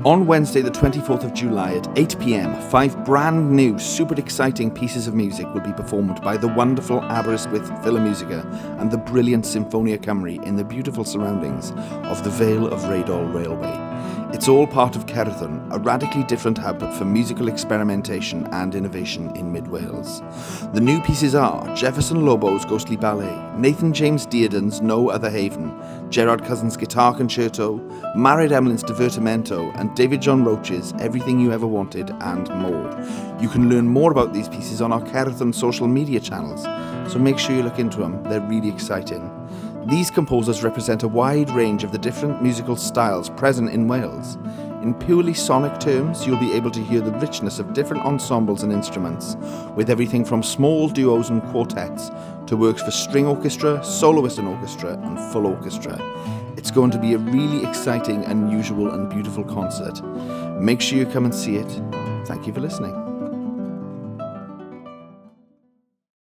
On Wednesday the 24th of July at 8 p.m, 5 brand new, super exciting pieces of music will be performed by the wonderful Aberystwyth Philharmúsica and the brilliant Sinfonia Cymru in the beautiful surroundings of the Vale of Rheidol Railway. It's all part of Cerddwn, a radically different hub for musical experimentation and innovation in mid-Wales. The new pieces are Jefferson Lobo's Ghostly Ballet, Nathan James Dearden's No Other Haven, Gerard Cousins' Guitar Concerto, Maired Emlyn's Divertimento, and David John Roche's Everything You Ever Wanted and more. You can learn more about these pieces on our Cerddwn social media channels, so make sure you look into them, they're really exciting. These composers represent a wide range of the different musical styles present in Wales. In purely sonic terms, you'll be able to hear the richness of different ensembles and instruments, with everything from small duos and quartets to works for string orchestra, soloist and orchestra, and full orchestra. It's going to be a really exciting, unusual, and beautiful concert. Make sure you come and see it. Thank you for listening.